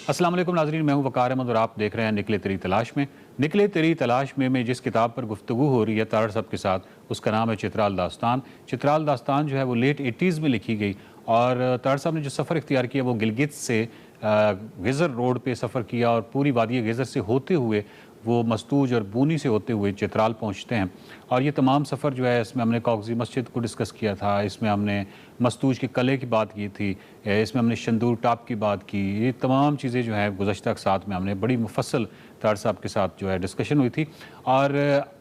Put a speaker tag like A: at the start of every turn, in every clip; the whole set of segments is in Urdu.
A: السلام علیکم ناظرین، میں ہوں وقار احمد اور آپ دیکھ رہے ہیں نکلے تیری تلاش میں۔ نکلے تیری تلاش میں جس کتاب پر گفتگو ہو رہی ہے طاہر صاحب کے ساتھ، اس کا نام ہے چترال داستان۔ چترال داستان جو ہے وہ لیٹ 80s میں لکھی گئی، اور طاہر صاحب نے جو سفر اختیار کیا وہ گلگت سے گزر روڈ پہ سفر کیا، اور پوری وادی گزر سے ہوتے ہوئے وہ مستوج اور بونی سے ہوتے ہوئے چترال پہنچتے ہیں۔ اور یہ تمام سفر جو ہے، اس میں ہم نے کاغذی مسجد کو ڈسکس کیا تھا، اس میں ہم نے مستوج کے قلعے کی بات کی تھی، اس میں ہم نے شندور ٹاپ کی بات کی۔ یہ تمام چیزیں جو ہیں گزشتہ ساتھ میں ہم نے بڑی مفصل طاہر صاحب کے ساتھ جو ہے ڈسکشن ہوئی تھی۔ اور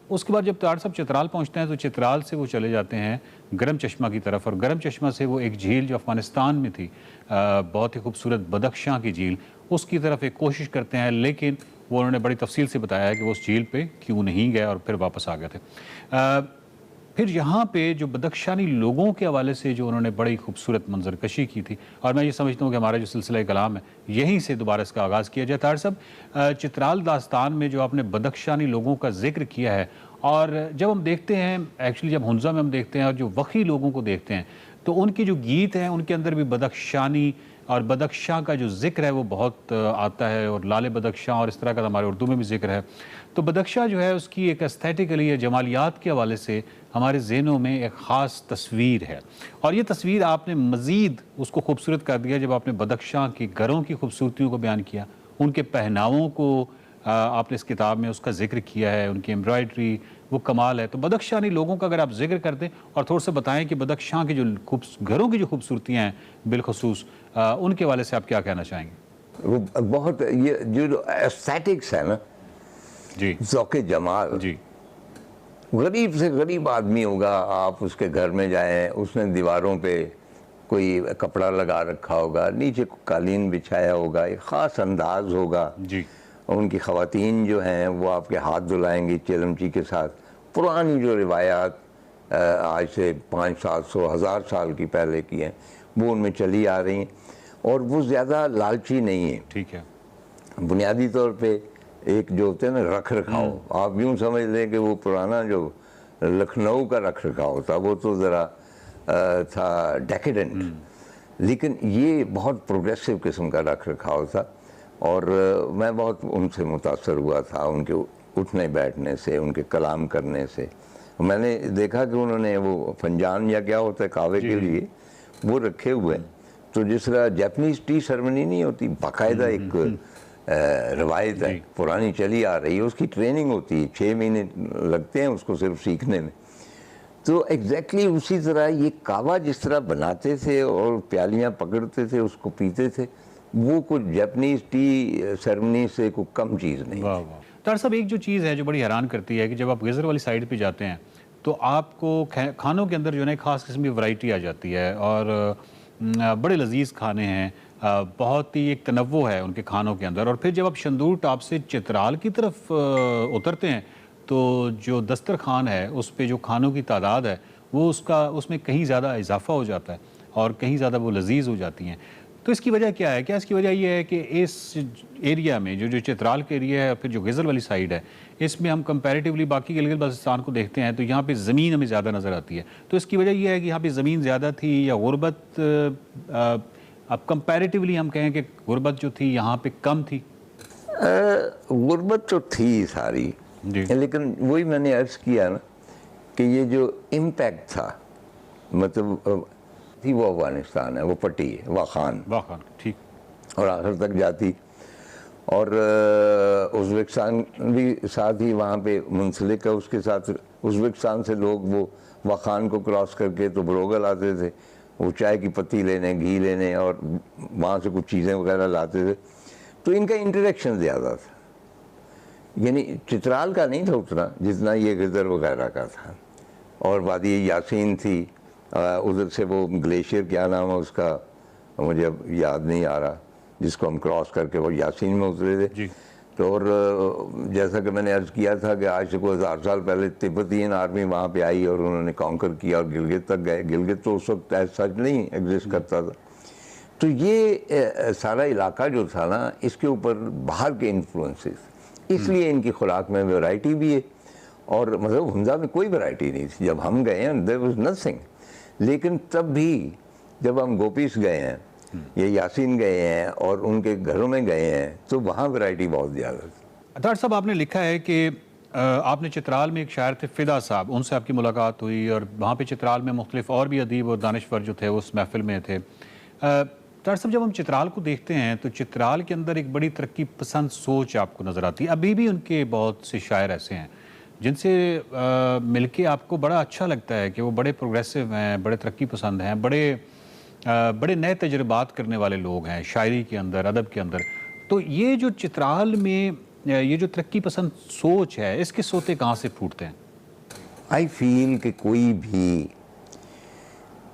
A: اس کے بعد جب طاہر صاحب چترال پہنچتے ہیں تو چترال سے وہ چلے جاتے ہیں گرم چشمہ کی طرف، اور گرم چشمہ سے وہ ایک جھیل جو افغانستان میں تھی، بہت ہی خوبصورت بدخشاں کی جھیل، اس کی طرف ایک کوشش کرتے ہیں، لیکن وہ انہوں نے بڑی تفصیل سے بتایا ہے کہ وہ اس جھیل پہ کیوں نہیں گئے اور پھر واپس آ گئے تھے۔ پھر یہاں پہ جو بدخشانی لوگوں کے حوالے سے جو انہوں نے بڑی خوبصورت منظر کشی کی تھی، اور میں یہ سمجھتا ہوں کہ ہمارا جو سلسلہ کلام ہے یہیں سے دوبارہ اس کا آغاز کیا جائے۔ طاہر صاحب، چترال داستان میں جو آپ نے بدخشانی لوگوں کا ذکر کیا ہے، اور جب ہم دیکھتے ہیں ایکچولی جب ہنزا میں ہم دیکھتے ہیں اور جو وخی لوگوں کو دیکھتے ہیں تو ان کی جو گیت ہیں ان کے اندر بھی بدخشانی اور بدخشاں کا جو ذکر ہے وہ بہت آتا ہے، اور لال بدخشاں اور اس طرح کا ہمارے اردو میں بھی ذکر ہے۔ تو بدخشاں جو ہے اس کی ایک ایستھیٹیکلی یا جمالیات کے حوالے سے ہمارے ذہنوں میں ایک خاص تصویر ہے، اور یہ تصویر آپ نے مزید اس کو خوبصورت کر دیا جب آپ نے بدخشاں کے گھروں کی خوبصورتیوں کو بیان کیا، ان کے پہناووں کو آپ نے اس کتاب میں اس کا ذکر کیا ہے، ان کی ایمبرائڈری وہ کمال ہے۔ تو بدخشانی لوگوں کا اگر آپ ذکر کر دیں اور تھوڑا سا بتائیں کہ بدخشاں کی جو گھروں کی جو خوبصورتیاں ہیں بالخصوص، ان کے حوالے سے آپ کیا کہنا چاہیں گے؟
B: وہ بہت یہ جو ایستھیٹکس ہے نا،
A: جی،
B: ذوق جمال،
A: جی،
B: غریب سے غریب آدمی ہوگا، آپ اس کے گھر میں جائیں، اس نے دیواروں پہ کوئی کپڑا لگا رکھا ہوگا، نیچے قالین بچھایا ہوگا، ایک خاص انداز ہوگا۔
A: جی،
B: ان کی خواتین جو ہیں وہ آپ کے ہاتھ دھلائیں گی چلمچی کے ساتھ۔ پرانی جو روایات آج سے 500-700 1000 سال کی پہلے کی ہیں وہ ان میں چلی آ رہی ہیں، اور وہ زیادہ لالچی نہیں ہیں۔
A: ٹھیک ہے،
B: بنیادی طور پہ ایک جو ہوتے ہیں نا رکھ رکھاؤ، آپ یوں سمجھ لیں کہ وہ پرانا جو لکھنؤ کا رکھ رکھاؤ تھا وہ تو ذرا تھا ڈیکیڈنٹ، لیکن یہ بہت پروگریسو قسم کا رکھ رکھاؤ تھا، اور میں بہت ان سے متاثر ہوا تھا، ان کے اٹھنے بیٹھنے سے، ان کے کلام کرنے سے۔ میں نے دیکھا کہ انہوں نے وہ فنجان یا کیا ہوتا ہے کعوے کے لیے وہ رکھے ہوئے ہیں، تو جس طرح جیپنیز ٹی سرمنی نہیں ہوتی، باقاعدہ ایک روایت ہے پرانی چلی آ رہی ہے، اس کی ٹریننگ ہوتی ہے، 6 مہینے لگتے ہیں اس کو صرف سیکھنے میں۔ تو ایگزیکٹلی اسی طرح یہ کعوہ جس طرح بناتے تھے اور پیالیاں پکڑتے تھے اس کو پیتے تھے، وہ کچھ جیپنیز ٹی سیرمنی سے کوئی کم چیز نہیں۔
A: واہ واہ۔ طاہر صاحب، ایک جو چیز ہے جو بڑی حیران کرتی ہے کہ جب آپ گزر والی سائڈ پہ جاتے ہیں تو آپ کو کھانوں کے اندر جو ہے نا ایک خاص قسم کی ورائٹی آ جاتی ہے، اور بڑے لذیذ کھانے ہیں، بہت ہی ایک تنوع ہے ان کے کھانوں کے اندر۔ اور پھر جب آپ شندور ٹاپ سے چترال کی طرف اترتے ہیں تو جو دسترخوان ہے اس پہ جو کھانوں کی تعداد ہے وہ اس میں کہیں زیادہ اضافہ ہو جاتا ہے، اور کہیں زیادہ وہ لذیذ ہو جاتی ہیں۔ تو اس کی وجہ کیا ہے؟ کیا اس کی وجہ یہ ہے کہ اس ایریا میں جو چترال کا ایریا ہے، پھر جو غزل والی سائیڈ ہے، اس میں ہم کمپیریٹیولی باقی گلگت بلتستان کو دیکھتے ہیں تو یہاں پہ زمین ہمیں زیادہ نظر آتی ہے، تو اس کی وجہ یہ ہے کہ یہاں پہ زمین زیادہ تھی، یا غربت اب کمپیریٹیولی ہم کہیں کہ غربت جو تھی یہاں پہ کم تھی؟
B: غربت تو تھی ساری،
A: جی،
B: لیکن وہی میں نے عرض کیا نا کہ یہ جو امپیکٹ تھا، مطلب تھی وہ افغانستان ہے، وہ پٹی ہے واخان،
A: ٹھیک،
B: اور آخر تک جاتی، اور ازبکستان بھی ساتھ ہی وہاں پہ منسلک ہے اس کے ساتھ۔ ازبکستان سے لوگ وہ واخان کو کراس کر کے تو بروگل آتے تھے، وہ چائے کی پتی لینے، گھی لینے، اور وہاں سے کچھ چیزیں وغیرہ لاتے تھے، تو ان کا انٹریکشن زیادہ تھا، یعنی چترال کا نہیں تھا اتنا جتنا یہ غزر وغیرہ کا تھا۔ اور وادی یاسین تھی، ادھر سے وہ گلیشیئر کیا نام ہے اس کا مجھے اب یاد نہیں آ رہا، جس کو ہم کراس کر کے وہ یاسین میں اترے تھے۔
A: جی،
B: تو اور جیسا کہ میں نے عرض کیا تھا کہ آج سے کوئی 1000 سال پہلے تبتین آرمی وہاں پہ آئی اور انہوں نے کانکر کیا اور گلگت تک گئے۔ گلگت تو اس وقت سچ نہیں ایگزسٹ کرتا تھا۔ تو یہ سارا علاقہ جو تھا نا، اس کے اوپر باہر کے انفلوئنسز، اس لیے ان کی خوراک میں ویرائٹی بھی ہے، اور مطلب ہنزا میں کوئی ویرائٹی نہیں تھی جب ہم گئے ہیں، there was nothing۔ لیکن تب بھی جب ہم گوپیس گئے ہیں یا یاسین گئے ہیں اور ان کے گھروں میں گئے ہیں تو وہاں ورائٹی بہت زیادہ تھی۔
A: اطہر صاحب آپ نے لکھا ہے کہ آپ نے چترال میں ایک شاعر تھے فدا صاحب، ان سے آپ کی ملاقات ہوئی اور وہاں پہ چترال میں مختلف اور بھی ادیب اور دانشور جو تھے اس محفل میں تھے۔ اطہر صاحب جب ہم چترال کو دیکھتے ہیں تو چترال کے اندر ایک بڑی ترقی پسند سوچ آپ کو نظر آتی ہے۔ ابھی بھی ان کے بہت سے شاعر ایسے ہیں جن سے مل کے آپ کو بڑا اچھا لگتا ہے کہ وہ بڑے پروگریسو ہیں، بڑے ترقی پسند ہیں، بڑے نئے تجربات کرنے والے لوگ ہیں شاعری کے اندر، ادب کے اندر۔ تو یہ جو چترال میں یہ جو ترقی پسند سوچ ہے، اس کے سوتے کہاں سے پھوٹتے ہیں؟
B: آئی فیل کہ کوئی بھی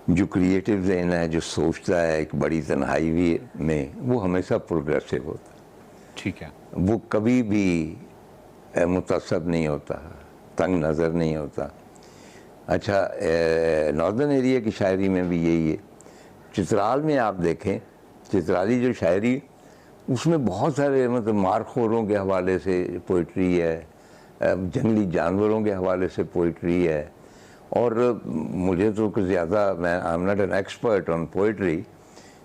B: جو کریٹو ذہن ہے، جو سوچتا ہے ایک بڑی تنہائی میں، وہ ہمیشہ پروگریسو ہوتا ہے۔
A: ٹھیک ہے۔
B: وہ کبھی بھی متعصب نہیں ہوتا، تنگ نظر نہیں ہوتا۔ اچھا، ناردرن ایریا کی شاعری میں بھی یہی ہے۔ چترال میں آپ دیکھیں، چترالی جو شاعری، اس میں بہت سارے مطلب مارخوروں کے حوالے سے پوئٹری ہے، جنگلی جانوروں کے حوالے سے پوئٹری ہے، اور مجھے تو کچھ زیادہ، میں I am not an expert on poetry,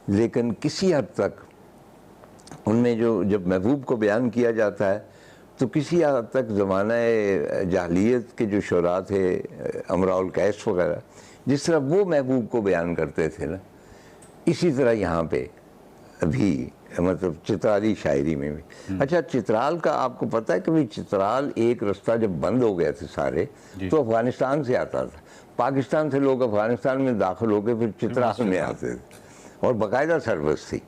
B: لیکن کسی حد تک ان میں جو جب محبوب کو بیان کیا جاتا ہے تو کسی حد تک زمانہ جاہلیت کے جو شعراء تھے، امراء القیس وغیرہ، جس طرح وہ محبوب کو بیان کرتے تھے نا، اسی طرح یہاں پہ ابھی مطلب چترالی شاعری میں بھی۔ اچھا، چترال کا آپ کو پتہ ہے کہ چترال ایک رستہ جب بند ہو گئے تھے سارے، تو افغانستان سے آتا تھا، پاکستان سے لوگ افغانستان میں داخل ہو کے پھر چترال میں آتے تھے، اور باقاعدہ سروس تھی۔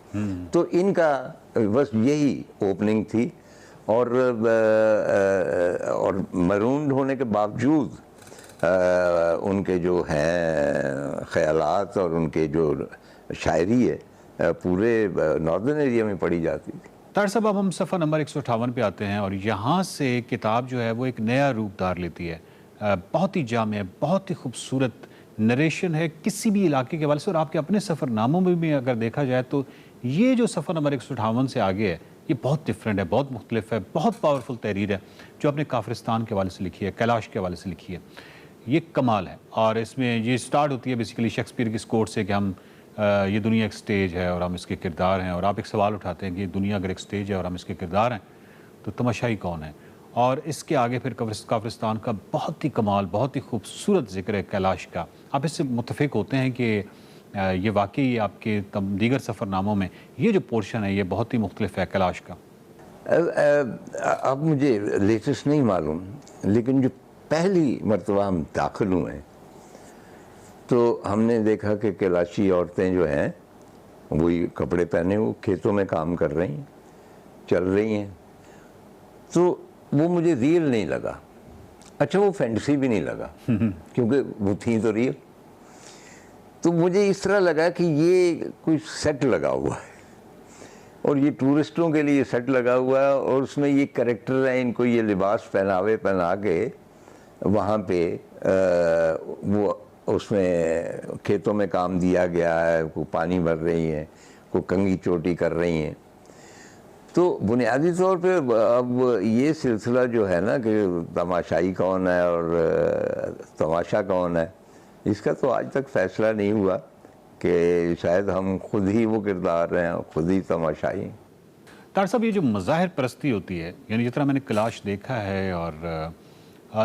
B: تو ان کا بس یہی اوپننگ تھی، اور مرونڈ ہونے کے باوجود ان کے جو ہیں خیالات اور ان کے جو شاعری ہے پورے ناردرن ایریا میں پڑھی جاتی تھی۔
A: طاہر صاحب، اب ہم صفحہ نمبر 158 پہ آتے ہیں، اور یہاں سے کتاب جو ہے وہ ایک نیا روپ دار لیتی ہے۔ بہت ہی جامع، بہت ہی خوبصورت نریشن ہے کسی بھی علاقے کے حوالے سے، اور آپ کے اپنے سفر ناموں میں بھی اگر دیکھا جائے تو یہ جو صفحہ نمبر 158 سے آگے ہے، یہ بہت ڈفرینٹ ہے، بہت مختلف ہے، بہت پاورفل تحریر ہے جو آپ نے کافرستان کے حوالے سے لکھی ہے، کیلاش کے حوالے سے لکھی ہے۔ یہ کمال ہے، اور اس میں یہ سٹارٹ ہوتی ہے بیسیکلی شیکسپیئر کی اس کوٹ سے کہ ہم یہ دنیا ایک سٹیج ہے اور ہم اس کے کردار ہیں، اور آپ ایک سوال اٹھاتے ہیں کہ یہ دنیا اگر ایک سٹیج ہے اور ہم اس کے کردار ہیں تو تماشائی کون ہے؟ اور اس کے آگے پھر کافرستان کا بہت ہی کمال، بہت ہی خوبصورت ذکر ہے کیلاش کا۔ آپ اس سے متفق ہوتے ہیں کہ یہ واقعی آپ کے دیگر سفر ناموں میں یہ جو پورشن ہے یہ بہت ہی مختلف ہے کیلاش کا؟
B: اب مجھے لیٹسٹ نہیں معلوم، لیکن جو پہلی مرتبہ ہم داخل ہوئے ہیں تو ہم نے دیکھا کہ کیلاشی عورتیں جو ہیں وہی کپڑے پہنے وہ کھیتوں میں کام کر رہی ہیں، چل رہی ہیں، تو وہ مجھے ریئل نہیں لگا۔ اچھا، وہ فینٹسی بھی نہیں لگا کیونکہ وہ تھیں تو ریئل، تو مجھے اس طرح لگا کہ یہ کوئی سیٹ لگا ہوا ہے، اور یہ ٹورسٹوں کے لیے سیٹ لگا ہوا ہے، اور اس میں یہ کریکٹر ہیں، ان کو یہ لباس پہنا کے وہاں پہ وہ اس میں کھیتوں میں کام دیا گیا ہے، کوئی پانی بھر رہی ہیں، کوئی کنگھی چوٹی کر رہی ہیں۔ تو بنیادی طور پہ اب یہ سلسلہ جو ہے نا کہ تماشائی کون ہے اور تماشا کون ہے، اس کا تو آج تک فیصلہ نہیں ہوا، کہ شاید ہم خود ہی وہ کردار ہیں، خود ہی تماشائی ہیں۔
A: طاہر صاحب، یہ جو مظاہر پرستی ہوتی ہے، یعنی جس طرح میں نے کیلاش دیکھا ہے اور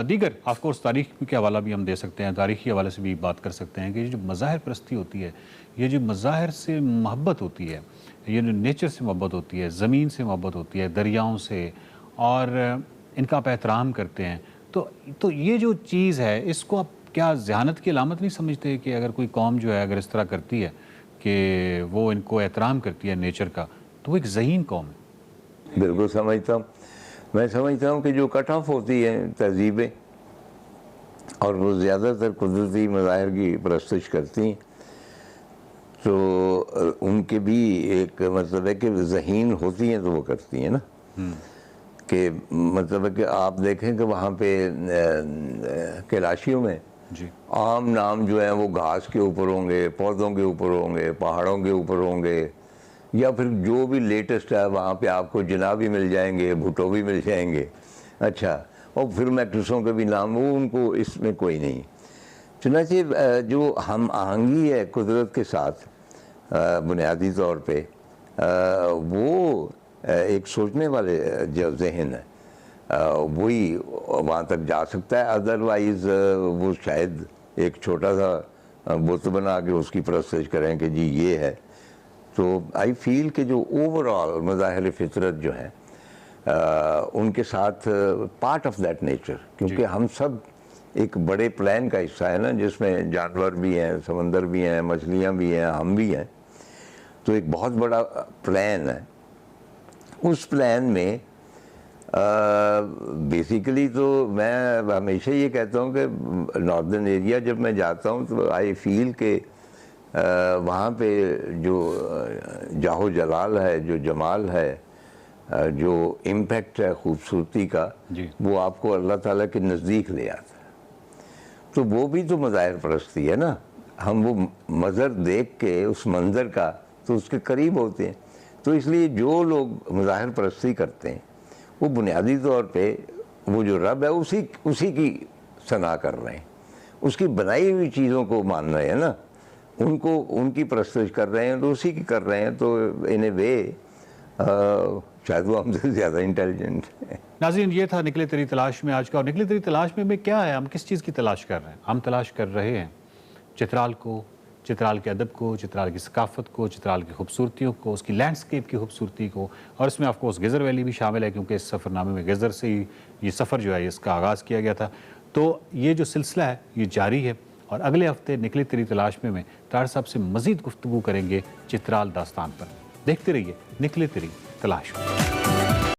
A: دیگر آف کورس تاریخ کے حوالہ بھی ہم دے سکتے ہیں، تاریخی حوالے سے بھی بات کر سکتے ہیں کہ یہ جو مظاہر پرستی ہوتی ہے، یہ جو مظاہر سے محبت ہوتی ہے، یہ جو نیچر سے محبت ہوتی ہے، زمین سے محبت ہوتی ہے، دریاؤں سے، اور ان کا آپ احترام کرتے ہیں، تو یہ جو چیز ہے اس کو آپ کیا ذہانت کی علامت نہیں سمجھتے کہ اگر کوئی قوم جو ہے اگر اس طرح کرتی ہے کہ وہ ان کو احترام کرتی ہے نیچر کا، تو وہ ایک ذہین قوم ہے؟
B: بالکل سمجھتا ہوں، میں سمجھتا ہوں کہ جو کٹ آف ہوتی ہیں تہذیبیں اور وہ زیادہ تر قدرتی مظاہر کی پرستش کرتی ہیں، تو ان کے بھی ایک مطلب ہے کہ ذہین ہوتی ہیں تو وہ کرتی ہیں نا، کہ مطلب ہے کہ آپ دیکھیں کہ وہاں پہ کیلاشیوں میں عام نام جو ہیں وہ گھاس کے اوپر ہوں گے، پودوں کے اوپر ہوں گے، پہاڑوں کے اوپر ہوں گے، یا پھر جو بھی لیٹسٹ ہے وہاں پہ آپ کو جناح بھی مل جائیں گے، بھٹو بھی مل جائیں گے۔ اچھا، اور پھر میٹرسوں کے بھی نام، وہ ان کو اس میں کوئی نہیں۔ چنانچہ جو ہم آہنگی ہے قدرت کے ساتھ، بنیادی طور پہ وہ ایک سوچنے والے جو ذہن ہے وہی وہاں تک جا سکتا ہے. ادروائز وہ شاید ایک چھوٹا سا بت بنا کے اس کی پرستش کریں کہ جی یہ ہے. تو آئی فیل کہ جو اوور آل مظاہر فطرت جو ہیں ان کے ساتھ پارٹ آف دیٹ نیچر، کیونکہ ہم سب ایک بڑے پلان کا حصہ ہے نا، جس میں جانور بھی ہیں، سمندر بھی ہیں، مچھلیاں بھی ہیں، ہم بھی ہیں. تو ایک بہت بڑا پلان ہے. اس پلان میں بیسیکلی تو میں ہمیشہ یہ کہتا ہوں کہ ناردرن ایریا جب میں جاتا ہوں تو آئی فیل کہ وہاں پہ جو جاہو جلال ہے، جو جمال ہے، جو امپیکٹ ہے خوبصورتی کا، وہ آپ کو اللہ تعالیٰ کے نزدیک لے آتا ہے. تو وہ بھی تو مظاہر پرستی ہے نا. ہم وہ منظر دیکھ کے اس منظر کا تو اس کے قریب ہوتے ہیں. تو اس لیے جو لوگ مظاہر پرستی کرتے ہیں وہ بنیادی طور پہ وہ جو رب ہے اسی کی ثنا کر رہے ہیں، اس کی بنائی ہوئی چیزوں کو مان رہے ہیں نا، ان کی پرستش کر رہے ہیں، تو اسی کی کر رہے ہیں. تو ان اے وے شاید وہ ہم سے زیادہ انٹیلیجنٹ ہے.
A: ناظرین، یہ تھا نکلے تیری تلاش میں آج کا. اور نکلے تیری تلاش میں کیا ہے؟ ہم کس چیز کی تلاش کر رہے ہیں؟ ہم تلاش کر رہے ہیں چترال کو، چترال کے ادب کو، چترال کی ثقافت کو، چترال کی خوبصورتیوں کو، اس کی لینڈسکیپ کی خوبصورتی کو. اور اس میں آف کورس گیزر ویلی بھی شامل ہے، کیونکہ اس سفر نامے میں گیزر سے ہی یہ سفر جو ہے اس کا آغاز کیا گیا تھا. تو یہ جو سلسلہ ہے یہ جاری ہے، اور اگلے ہفتے نکلے تیری تلاش میں طاہر صاحب سے مزید گفتگو کریں گے چترال داستان پر. دیکھتے رہیے نکلے تیری تلاش میں.